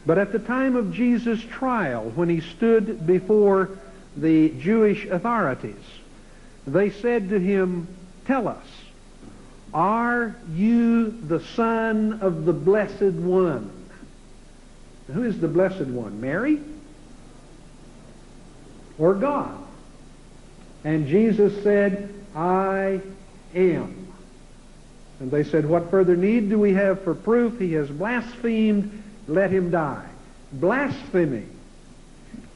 But at the time of Jesus' trial, when he stood before the Jewish authorities, they said to him, "Tell us, are you the Son of the Blessed One?" Who is the Blessed One? Mary? Or God? And Jesus said, "I am." And they said, "What further need do we have for proof? He has blasphemed. Let him die." Blasphemy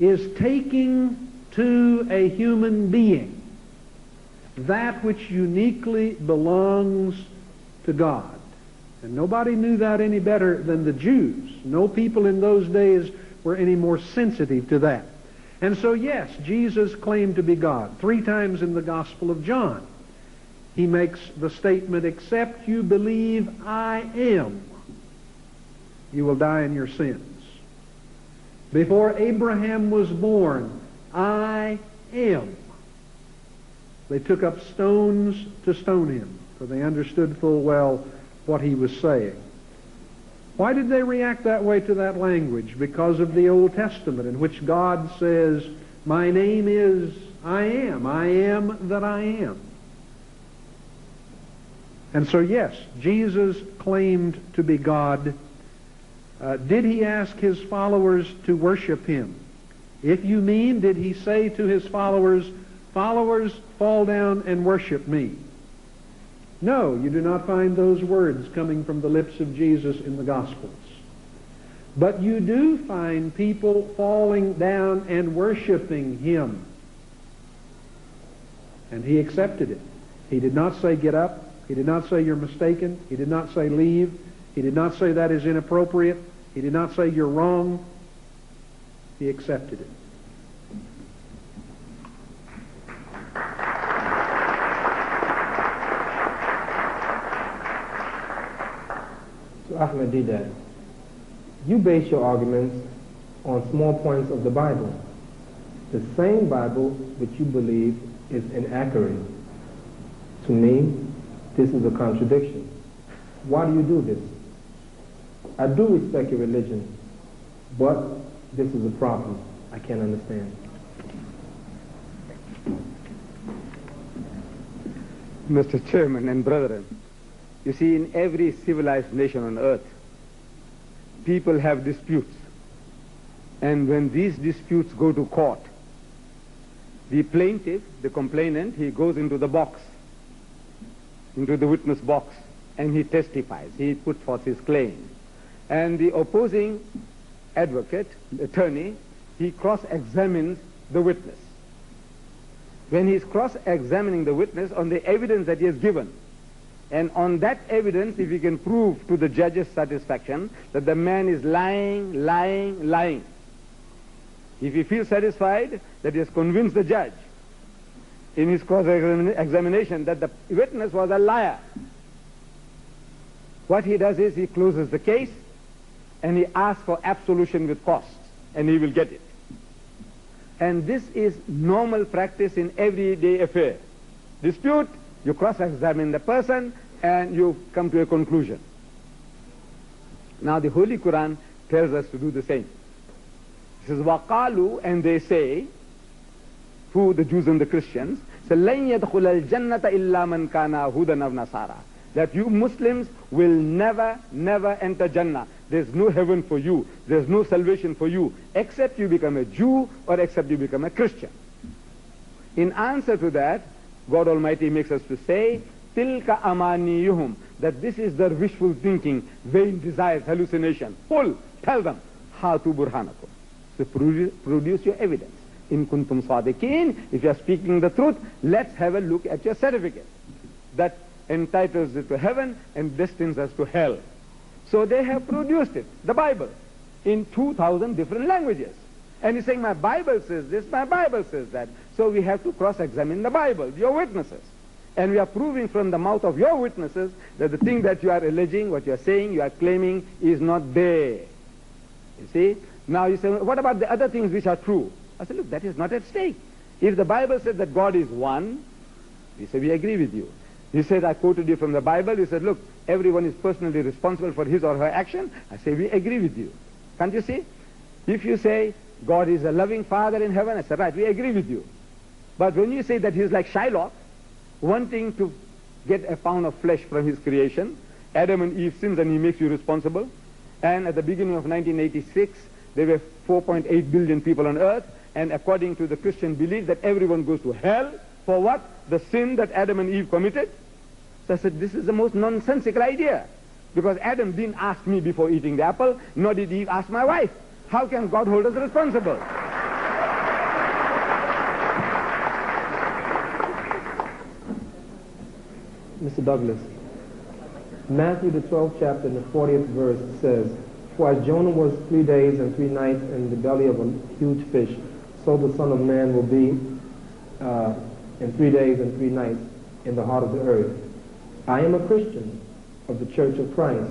is taking to a human being that which uniquely belongs to God. And nobody knew that any better than the Jews. No people in those days were any more sensitive to that. And so, yes, Jesus claimed to be God. 3 times in the Gospel of John, he makes the statement, "Except you believe I am, you will die in your sins." Before Abraham was born, "I am." They took up stones to stone him, for they understood full well what he was saying. Why did they react that way to that language? Because of the Old Testament, in which God says, "My name is I am that I am." And so, yes, Jesus claimed to be God. Did he ask his followers to worship him? If you mean, did he say to his followers, "Followers, fall down and worship me"? No, you do not find those words coming from the lips of Jesus in the Gospels. But you do find people falling down and worshiping him. And he accepted it. He did not say, "Get up." He did not say, "You're mistaken." He did not say, "Leave." He did not say, "That is inappropriate." He did not say, "You're wrong." He accepted it. So Ahmed Deedat, you base your arguments on small points of the Bible, the same Bible which you believe is inaccurate. To me, this is a contradiction. Why do you do this? I do respect your religion, but this is a problem I can't understand. Mr. Chairman and brethren, you see, in every civilized nation on earth, people have disputes. And when these disputes go to court, the plaintiff, the complainant, he goes into the box, into the witness box, and he testifies. He put forth his claim. And the opposing advocate, attorney, he cross-examines the witness. When he's cross-examining the witness on the evidence that he has given, and on that evidence, if he can prove to the judge's satisfaction that the man is lying, if he feels satisfied that he has convinced the judge in his cross-examination that the witness was a liar, what he does is he closes the case and he asks for absolution with costs, and he will get it. And this is normal practice in everyday affair. Dispute, you cross-examine the person and you come to a conclusion. Now the Holy Quran tells us to do the same. It says, وَقَالُوا, and they say, who, the Jews and the Christians, لَنْ يَدْخُلَ الْجَنَّةَ إِلَّا مَنْ كَانَ هُودًا أَوْ نَصَارَى, that you Muslims will never enter Jannah. There's no heaven for you. There's no salvation for you, except you become a Jew or except you become a Christian. In answer to that, God Almighty makes us to say, tilka amaniyuhum, that this is their wishful thinking, vain desires, hallucination. Tell them, hatu burhanakum. So produce your evidence. In kuntum sadiqeen, if you are speaking the truth, let's have a look at your certificate that entitles it to heaven and destines us to hell. So they have produced it, the Bible, in 2,000 different languages. And he's saying, my Bible says this, my Bible says that. So we have to cross-examine the Bible, your witnesses. And we are proving from the mouth of your witnesses that the thing that you are alleging, what you are saying, you are claiming is not there. You see? Now you say, what about the other things which are true? I said, look, that is not at stake. If the Bible says that God is one, we say, we agree with you. He said, I quoted you from the Bible. He said, look, everyone is personally responsible for his or her action. I say, we agree with you. Can't you see? If you say God is a loving Father in heaven, I say, right, we agree with you. But when you say that he's like Shylock, wanting to get a pound of flesh from his creation, Adam and Eve sins and he makes you responsible, and at the beginning of 1986, there were 4.8 billion people on earth, and according to the Christian belief that everyone goes to hell for what? The sin that Adam and Eve committed. So I said, this is the most nonsensical idea. Because Adam didn't ask me before eating the apple, nor did Eve ask my wife. How can God hold us responsible? Mr. Douglas, Matthew the 12th chapter and the 40th verse says, "For as Jonah was 3 days and 3 nights in the belly of a huge fish, so the Son of Man will be in 3 days and 3 nights in the heart of the earth." I am a Christian of the Church of Christ.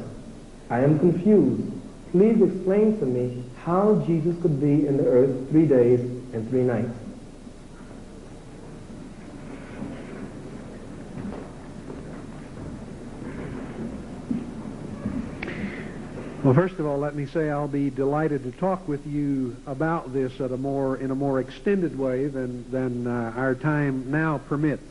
I am confused. Please explain to me how Jesus could be in the earth 3 days and 3 nights. Well, first of all, let me say I'll be delighted to talk with you about this in a more extended way than our time now permits.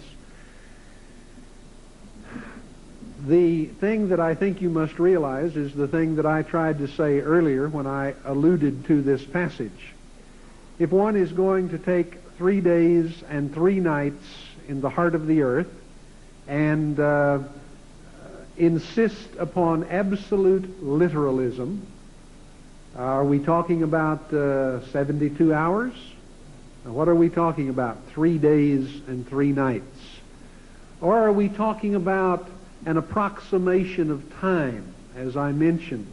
The thing that I think you must realize is the thing that I tried to say earlier when I alluded to this passage. If one is going to take 3 days and 3 nights in the heart of the earth and insist upon absolute literalism, are we talking about 72 hours? What are we talking about? 3 days and 3 nights? Or are we talking about an approximation of time, as I mentioned?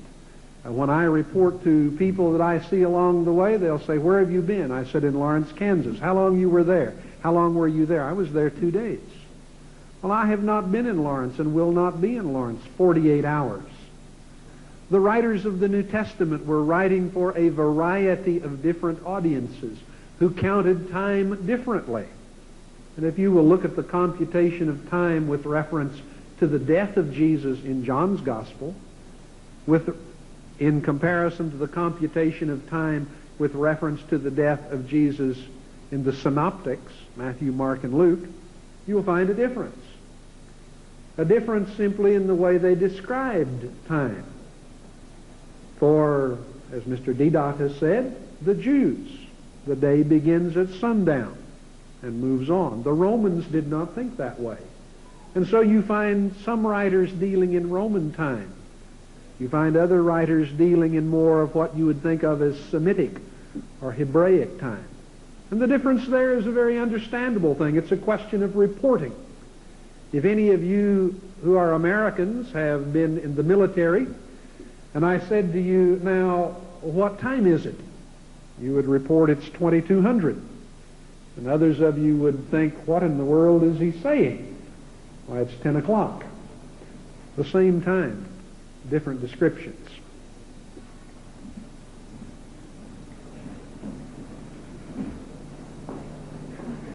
When I report to people that I see along the way, they'll say, "Where have you been?" I said, "In Lawrence, Kansas." "How long you were there?" "How long were you there?" "I was there 2 days." Well, I have not been in Lawrence and will not be in Lawrence 48 hours. The writers of the New Testament were writing for a variety of different audiences who counted time differently. And if you will look at the computation of time with reference to the death of Jesus in John's Gospel, in comparison to the computation of time with reference to the death of Jesus in the Synoptics, Matthew, Mark, and Luke, you will find a difference. A difference simply in the way they described time. For, as Mr. Deedat has said, the Jews, the day begins at sundown and moves on. The Romans did not think that way. And so you find some writers dealing in Roman time. You find other writers dealing in more of what you would think of as Semitic or Hebraic time. And the difference there is a very understandable thing. It's a question of reporting. If any of you who are Americans have been in the military, and I said to you, "Now, what time is it?" you would report it's 2200. And others of you would think, "What in the world is he saying?" "Why, it's 10 o'clock. The same time, different descriptions.